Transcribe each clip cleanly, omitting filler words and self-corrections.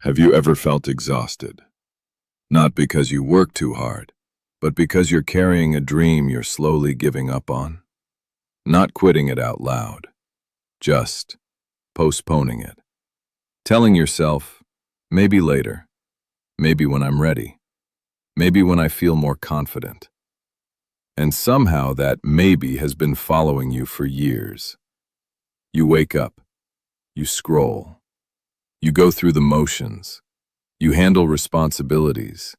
Have you ever felt exhausted? Not because you work too hard, but because you're carrying a dream you're slowly giving up on? Not quitting it out loud, just postponing it. Telling yourself, maybe later, maybe when I'm ready, maybe when I feel more confident. And somehow that maybe has been following you for years. You wake up, you scroll, you go through the motions, you handle responsibilities,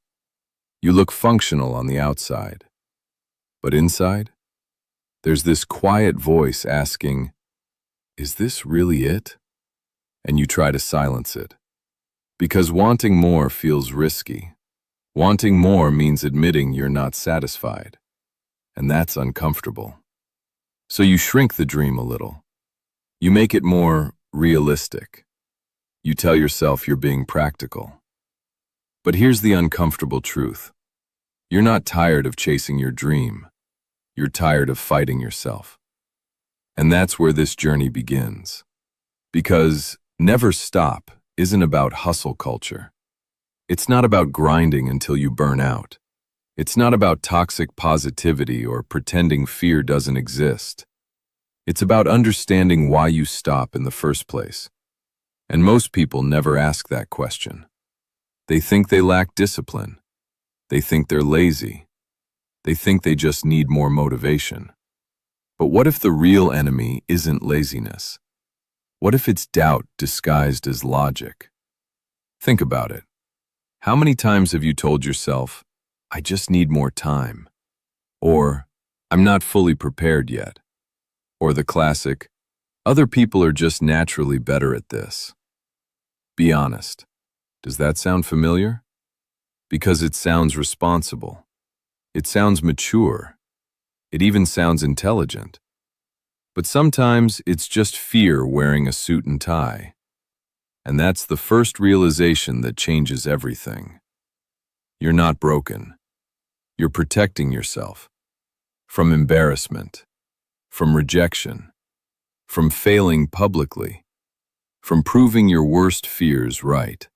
you look functional on the outside. But inside, there's this quiet voice asking, is this really it? And you try to silence it. Because wanting more feels risky. Wanting more means admitting you're not satisfied. And that's uncomfortable. So you shrink the dream a little. You make it more realistic. You tell yourself you're being practical. But here's the uncomfortable truth. You're not tired of chasing your dream. You're tired of fighting yourself. And that's where this journey begins. Because never stop isn't about hustle culture. It's not about grinding until you burn out. It's not about toxic positivity or pretending fear doesn't exist. It's about understanding why you stop in the first place. And most people never ask that question. They think they lack discipline. They think they're lazy. They think they just need more motivation. But what if the real enemy isn't laziness? What if it's doubt disguised as logic? Think about it. How many times have you told yourself, I just need more time? Or, I'm not fully prepared yet? Or the classic, other people are just naturally better at this. Be honest. Does that sound familiar? Because it sounds responsible. It sounds mature. It even sounds intelligent. But sometimes it's just fear wearing a suit and tie. And that's the first realization that changes everything. You're not broken. You're protecting yourself from embarrassment, from rejection, from failing publicly, from proving your worst fears right.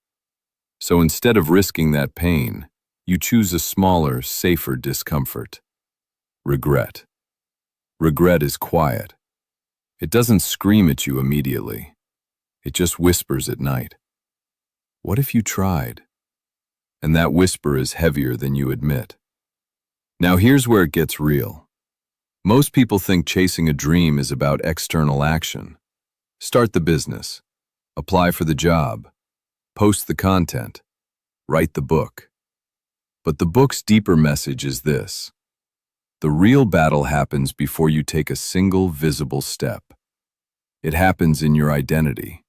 So instead of risking that pain, you choose a smaller, safer discomfort. Regret. Regret is quiet. It doesn't scream at you immediately. It just whispers at night. What if you tried? And that whisper is heavier than you admit. Now here's where it gets real. Most people think chasing a dream is about external action. Start the business, apply for the job, post the content, write the book. But the book's deeper message is this. The real battle happens before you take a single visible step. It happens in your identity.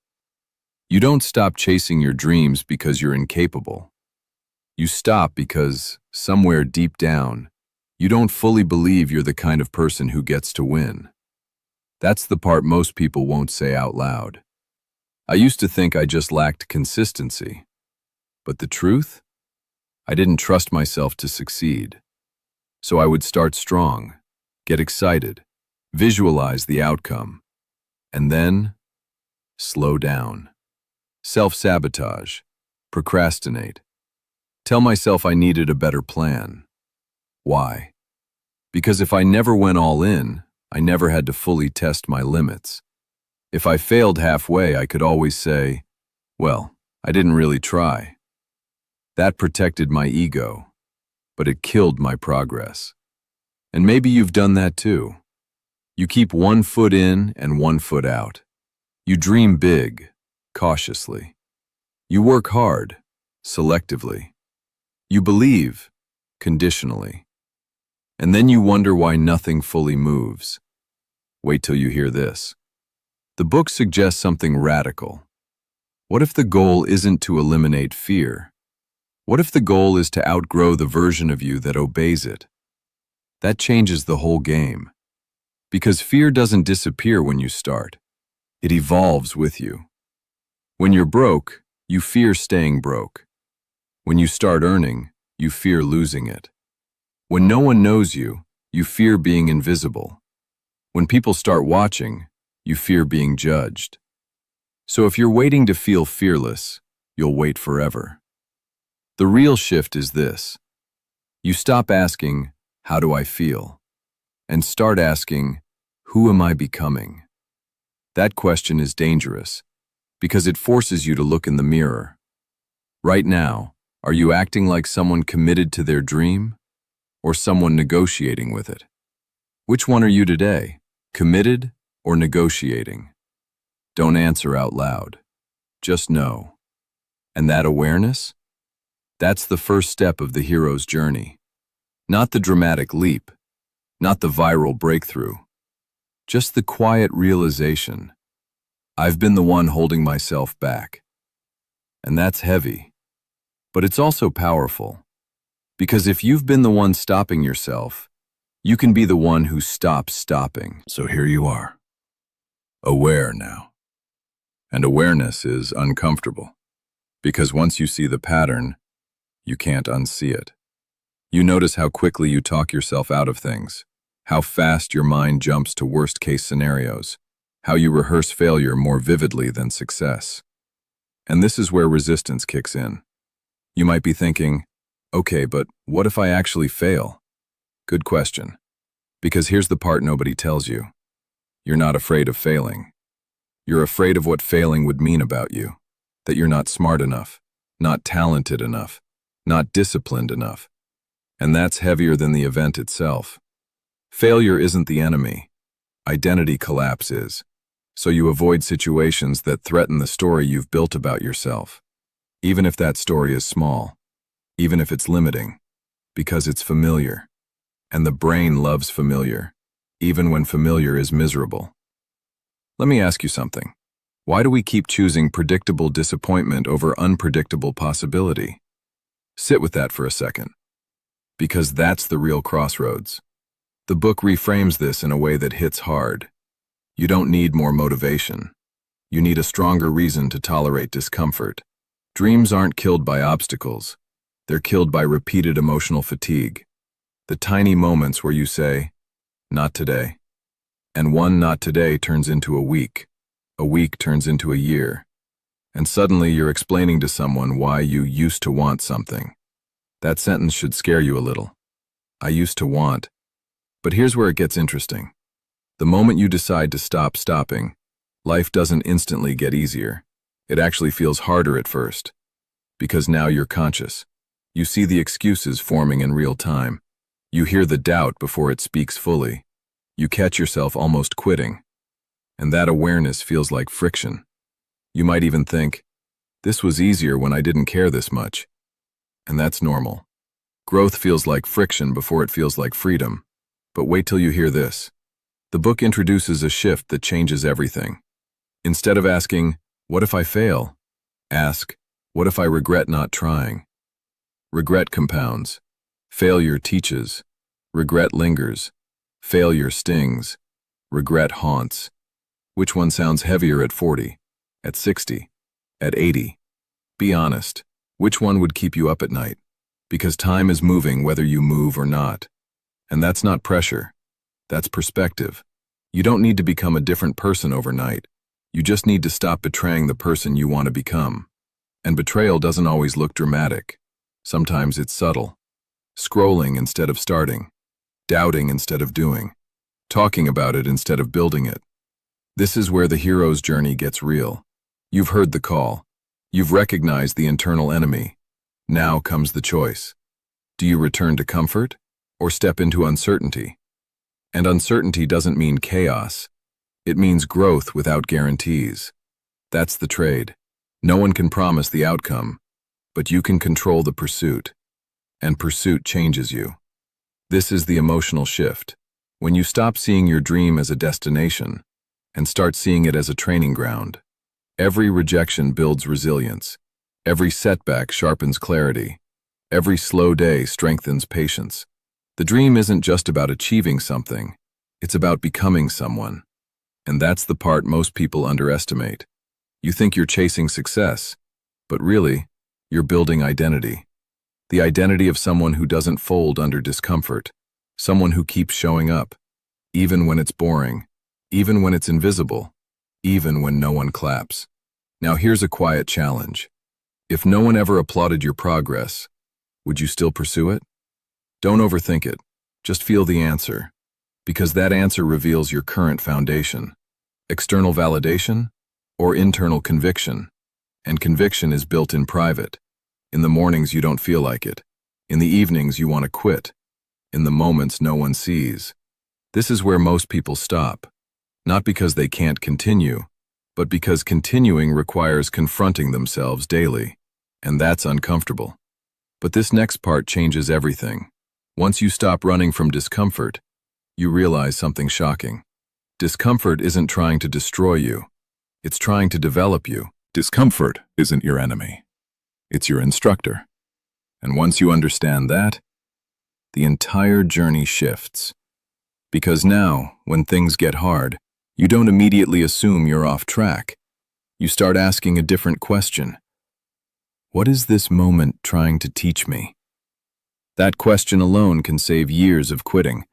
You don't stop chasing your dreams because you're incapable. You stop because, somewhere deep down, you don't fully believe you're the kind of person who gets to win. That's the part most people won't say out loud. I used to think I just lacked consistency. But the truth? I didn't trust myself to succeed. So I would start strong, get excited, visualize the outcome, and then slow down. Self-sabotage, procrastinate. Tell myself I needed a better plan. Why? Because if I never went all in, I never had to fully test my limits. If I failed halfway, I could always say, well, I didn't really try. That protected my ego, but it killed my progress. And maybe you've done that too. You keep one foot in and one foot out. You dream big, cautiously. You work hard, selectively. You believe, conditionally. And then you wonder why nothing fully moves. Wait till you hear this. The book suggests something radical. What if the goal isn't to eliminate fear? What if the goal is to outgrow the version of you that obeys it? That changes the whole game. Because fear doesn't disappear when you start. It evolves with you. When you're broke, you fear staying broke. When you start earning, you fear losing it. When no one knows you, you fear being invisible. When people start watching, you fear being judged. So if you're waiting to feel fearless, you'll wait forever. The real shift is this. You stop asking, "How do I feel?" and start asking, "Who am I becoming?" That question is dangerous because it forces you to look in the mirror. Right now, are you acting like someone committed to their dream or someone negotiating with it? Which one are you today, committed or negotiating? Don't answer out loud. Just know. And that awareness? That's the first step of the hero's journey. Not the dramatic leap, not the viral breakthrough, just the quiet realization. I've been the one holding myself back. And that's heavy. But it's also powerful. Because if you've been the one stopping yourself, you can be the one who stops stopping. So here you are, aware now. And awareness is uncomfortable. Because once you see the pattern, you can't unsee it. You notice how quickly you talk yourself out of things, how fast your mind jumps to worst-case scenarios, how you rehearse failure more vividly than success. And this is where resistance kicks in. You might be thinking, okay, but what if I actually fail? Good question. Because here's the part nobody tells you. You're not afraid of failing. You're afraid of what failing would mean about you. That you're not smart enough, not talented enough, not disciplined enough. And that's heavier than the event itself. Failure isn't the enemy. Identity collapse is. So you avoid situations that threaten the story you've built about yourself. Even if that story is small. Even if it's limiting. Because it's familiar. And the brain loves familiar. Even when familiar is miserable. Let me ask you something. Why do we keep choosing predictable disappointment over unpredictable possibility? Sit with that for a second. Because that's the real crossroads. The book reframes this in a way that hits hard. You don't need more motivation. You need a stronger reason to tolerate discomfort. Dreams aren't killed by obstacles. They're killed by repeated emotional fatigue. The tiny moments where you say, "Not today." And one "not today" turns into a week turns into a year, and suddenly you're explaining to someone why you used to want something. That sentence should scare you a little. I used to want. But here's where it gets interesting. The moment you decide to stop stopping, life doesn't instantly get easier. It actually feels harder at first. Because now you're conscious. You see the excuses forming in real time. You hear the doubt before it speaks fully. You catch yourself almost quitting. And that awareness feels like friction. You might even think, this was easier when I didn't care this much. And that's normal. Growth feels like friction before it feels like freedom. But wait till you hear this. The book introduces a shift that changes everything. Instead of asking, what if I fail? Ask, what if I regret not trying? Regret compounds. Failure teaches. Regret lingers. Failure stings. Regret haunts. Which one sounds heavier at 40, at 60, at 80? Be honest. Which one would keep you up at night? Because time is moving whether you move or not. And that's not pressure. That's perspective. You don't need to become a different person overnight. You just need to stop betraying the person you want to become. And betrayal doesn't always look dramatic. Sometimes it's subtle. Scrolling instead of starting. Doubting instead of doing. Talking about it instead of building it. This is where the hero's journey gets real. You've heard the call. You've recognized the internal enemy. Now comes the choice. Do you return to comfort or step into uncertainty? And uncertainty doesn't mean chaos. It means growth without guarantees. That's the trade. No one can promise the outcome, but you can control the pursuit. And pursuit changes you. This is the emotional shift. When you stop seeing your dream as a destination and start seeing it as a training ground. Every rejection builds resilience. Every setback sharpens clarity. Every slow day strengthens patience. The dream isn't just about achieving something. It's about becoming someone. And that's the part most people underestimate. You think you're chasing success, but really, you're building identity. The identity of someone who doesn't fold under discomfort. Someone who keeps showing up, even when it's boring, even when it's invisible, even when no one claps. Now here's a quiet challenge. If no one ever applauded your progress, would you still pursue it? Don't overthink it. Just feel the answer, because that answer reveals your current foundation. External validation or internal conviction. And conviction is built in private. In the mornings you don't feel like it. In the evenings you want to quit. In the moments no one sees. This is where most people stop. Not because they can't continue, but because continuing requires confronting themselves daily. And that's uncomfortable. But this next part changes everything. Once you stop running from discomfort, you realize something shocking. Discomfort isn't trying to destroy you. It's trying to develop you. Discomfort isn't your enemy. It's your instructor. And once you understand that, the entire journey shifts. Because now, when things get hard, you don't immediately assume you're off track. You start asking a different question. What is this moment trying to teach me? That question alone can save years of quitting.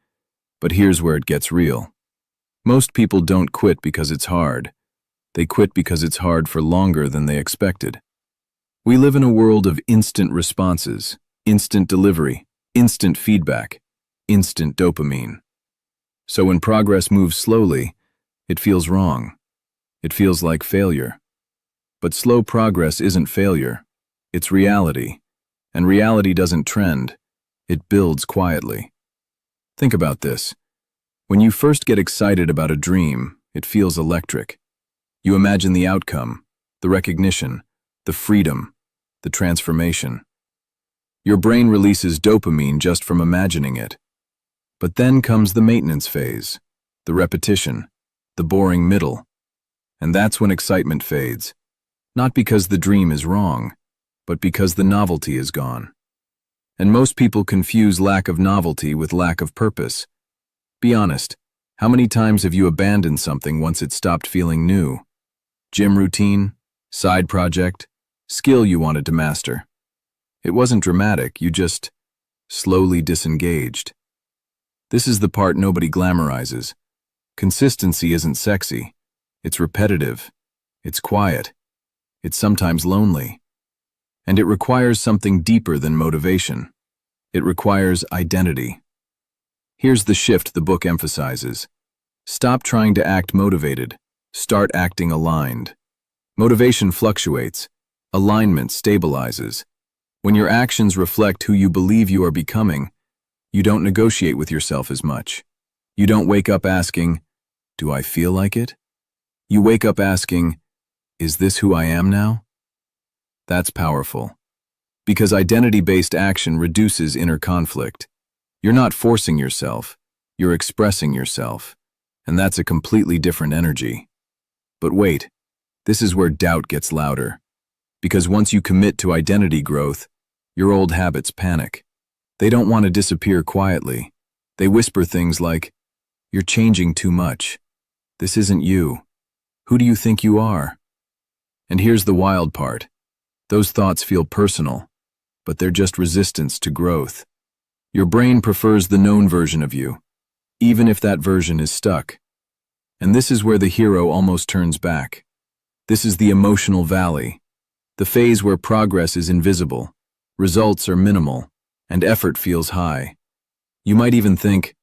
But here's where it gets real. Most people don't quit because it's hard. They quit because it's hard for longer than they expected. We live in a world of instant responses, instant delivery, instant feedback, instant dopamine. So when progress moves slowly, it feels wrong. It feels like failure. But slow progress isn't failure. It's reality. And reality doesn't trend. It builds quietly. Think about this. When you first get excited about a dream, it feels electric. You imagine the outcome, the recognition, the freedom, the transformation. Your brain releases dopamine just from imagining it. But then comes the maintenance phase, the repetition, the boring middle. And that's when excitement fades. Not because the dream is wrong, but because the novelty is gone. And most people confuse lack of novelty with lack of purpose. Be honest, how many times have you abandoned something once it stopped feeling new? Gym routine, side project, skill you wanted to master. It wasn't dramatic, you just slowly disengaged. This is the part nobody glamorizes. Consistency isn't sexy. It's repetitive. It's quiet. It's sometimes lonely. And it requires something deeper than motivation. It requires identity. Here's the shift the book emphasizes. Stop trying to act motivated. Start acting aligned. Motivation fluctuates. Alignment stabilizes. When your actions reflect who you believe you are becoming, you don't negotiate with yourself as much. You don't wake up asking, "Do I feel like it?" You wake up asking, "Is this who I am now?" That's powerful. Because identity-based action reduces inner conflict. You're not forcing yourself, you're expressing yourself. And that's a completely different energy. But wait, this is where doubt gets louder. Because once you commit to identity growth, your old habits panic. They don't want to disappear quietly. They whisper things like, "You're changing too much. This isn't you. Who do you think you are?" And here's the wild part. Those thoughts feel personal, but they're just resistance to growth. Your brain prefers the known version of you, even if that version is stuck. And this is where the hero almost turns back. This is the emotional valley, the phase where progress is invisible, results are minimal, and effort feels high. You might even think,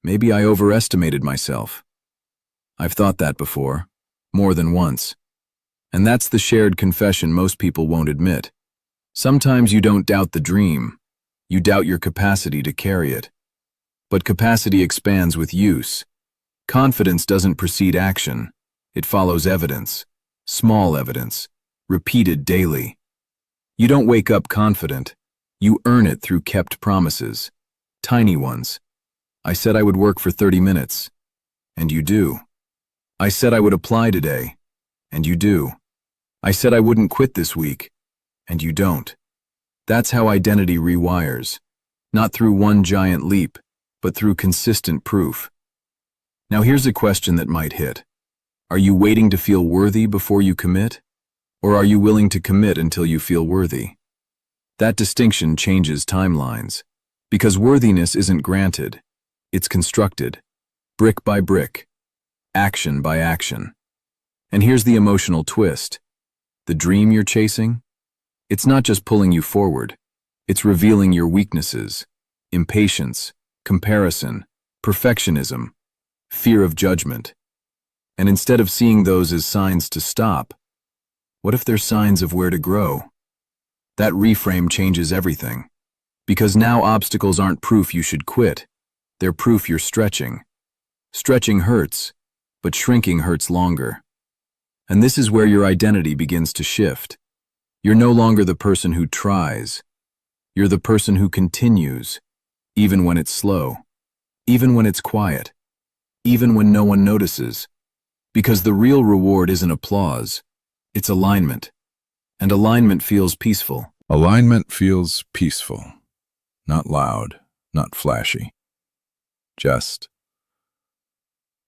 maybe I overestimated myself. I've thought that before, more than once. And that's the shared confession most people won't admit. Sometimes you don't doubt the dream, you doubt your capacity to carry it. But capacity expands with use. Confidence doesn't precede action, it follows evidence, small evidence, repeated daily. You don't wake up confident, you earn it through kept promises, tiny ones. I said I would work for 30 minutes, and you do. I said I would apply today, and you do. I said I wouldn't quit this week, and you don't. That's how identity rewires, not through one giant leap, but through consistent proof. Now here's a question that might hit. Are you waiting to feel worthy before you commit? Or are you willing to commit until you feel worthy? That distinction changes timelines, because worthiness isn't granted, it's constructed, brick by brick, action by action. And here's the emotional twist. The dream you're chasing? It's not just pulling you forward. It's revealing your weaknesses, impatience, comparison, perfectionism, fear of judgment. And instead of seeing those as signs to stop, what if they're signs of where to grow? That reframe changes everything. Because now obstacles aren't proof you should quit. They're proof you're stretching. Stretching hurts, but shrinking hurts longer. And this is where your identity begins to shift. You're no longer the person who tries. You're the person who continues, even when it's slow, even when it's quiet, even when no one notices. Because the real reward isn't applause, it's alignment. And alignment feels peaceful. Alignment feels peaceful, not loud, not flashy, just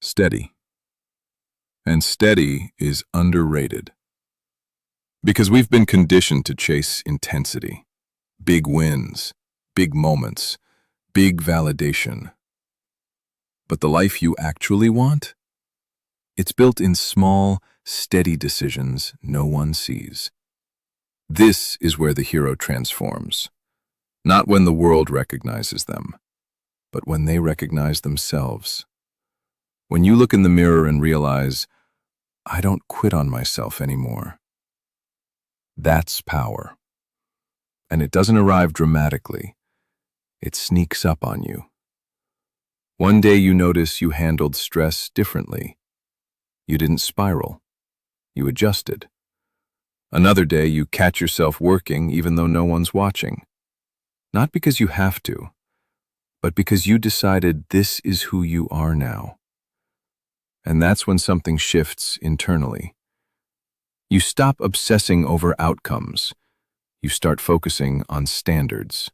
steady. And steady is underrated. Because we've been conditioned to chase intensity, big wins, big moments, big validation. But the life you actually want? It's built in small, steady decisions no one sees. This is where the hero transforms. Not when the world recognizes them, but when they recognize themselves. When you look in the mirror and realize, I don't quit on myself anymore. That's power. And it doesn't arrive dramatically. It sneaks up on you. One day you notice you handled stress differently. You didn't spiral. You adjusted. Another day you catch yourself working even though no one's watching. Not because you have to, but because you decided this is who you are now. And that's when something shifts internally. You stop obsessing over outcomes. You start focusing on standards.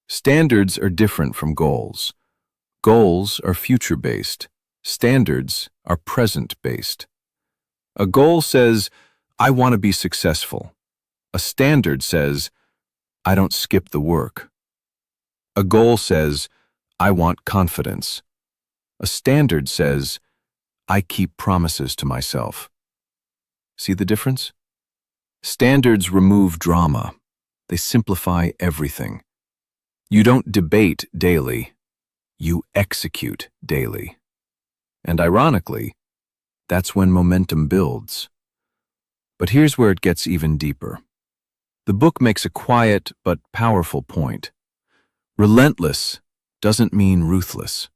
Standards are different from goals. Goals are future-based. Standards are present-based. A goal says, I want to be successful. A standard says, I don't skip the work. A goal says, I want confidence. A standard says, I keep promises to myself. See the difference? Standards remove drama. They simplify everything. You don't debate daily. You execute daily. And ironically, that's when momentum builds. But here's where it gets even deeper. The book makes a quiet but powerful point. Relentless doesn't mean ruthless.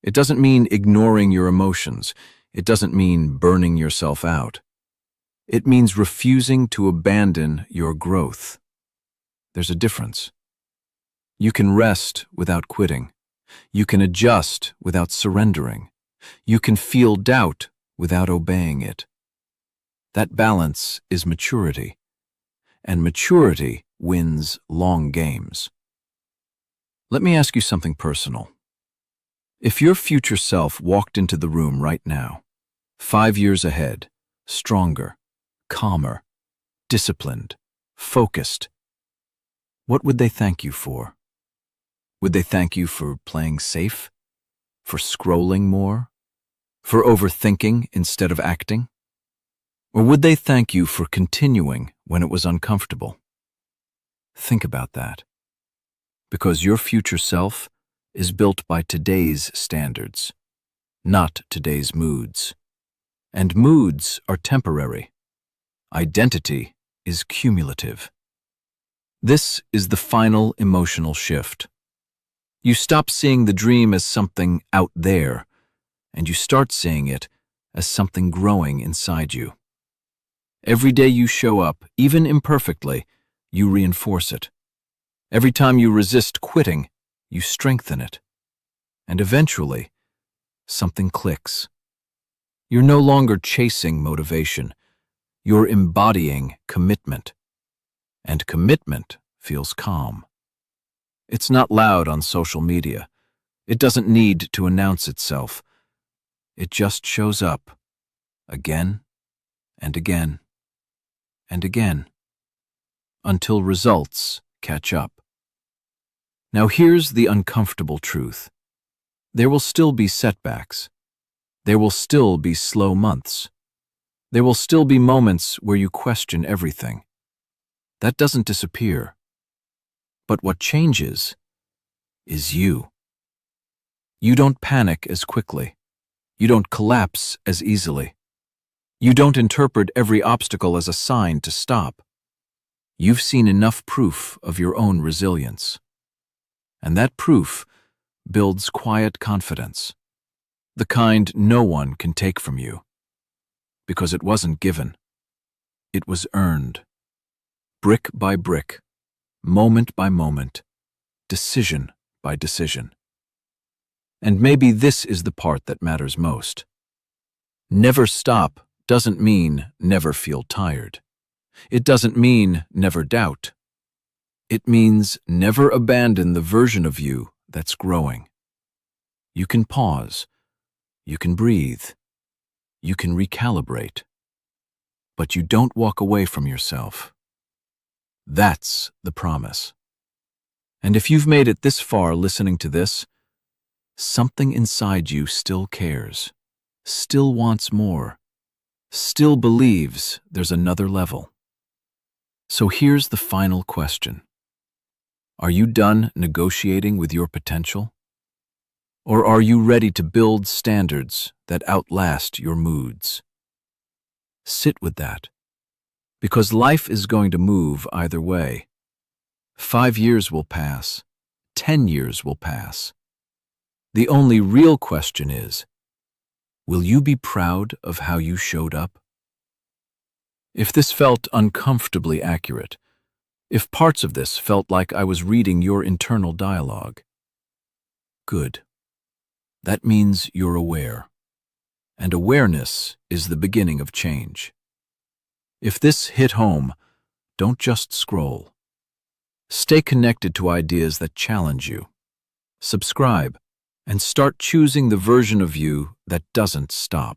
It doesn't mean ignoring your emotions. It doesn't mean burning yourself out. It means refusing to abandon your growth. There's a difference. You can rest without quitting. You can adjust without surrendering. You can feel doubt without obeying it. That balance is maturity. And maturity wins long games. Let me ask you something personal. If your future self walked into the room right now, 5 years ahead, stronger, calmer, disciplined, focused, what would they thank you for? Would they thank you for playing safe? For scrolling more? For overthinking instead of acting? Or would they thank you for continuing when it was uncomfortable? Think about that. Because your future self is built by today's standards, not today's moods. And moods are temporary. Identity is cumulative. This is the final emotional shift. You stop seeing the dream as something out there, and you start seeing it as something growing inside you. Every day you show up, even imperfectly, you reinforce it. Every time you resist quitting, you strengthen it. And eventually, something clicks. You're no longer chasing motivation. You're embodying commitment. And commitment feels calm. It's not loud on social media. It doesn't need to announce itself. It just shows up, again and again and again, until results catch up. Now here's the uncomfortable truth. There will still be setbacks. There will still be slow months. There will still be moments where you question everything. That doesn't disappear. But what changes is you. You don't panic as quickly. You don't collapse as easily. You don't interpret every obstacle as a sign to stop. You've seen enough proof of your own resilience. And that proof builds quiet confidence, the kind no one can take from you. Because it wasn't given. It was earned. Brick by brick, moment by moment, decision by decision. And maybe this is the part that matters most. Never stop doesn't mean never feel tired. It doesn't mean never doubt. It means never abandon the version of you that's growing. You can pause. You can breathe. You can recalibrate. But you don't walk away from yourself. That's the promise. And if you've made it this far listening to this, something inside you still cares, still wants more, still believes there's another level. So here's the final question. Are you done negotiating with your potential? Or are you ready to build standards that outlast your moods? Sit with that, because life is going to move either way. 5 years will pass, 10 years will pass. The only real question is, will you be proud of how you showed up? If this felt uncomfortably accurate, if parts of this felt like I was reading your internal dialogue, good. That means you're aware. And awareness is the beginning of change. If this hit home, don't just scroll. Stay connected to ideas that challenge you. Subscribe and start choosing the version of you that doesn't stop.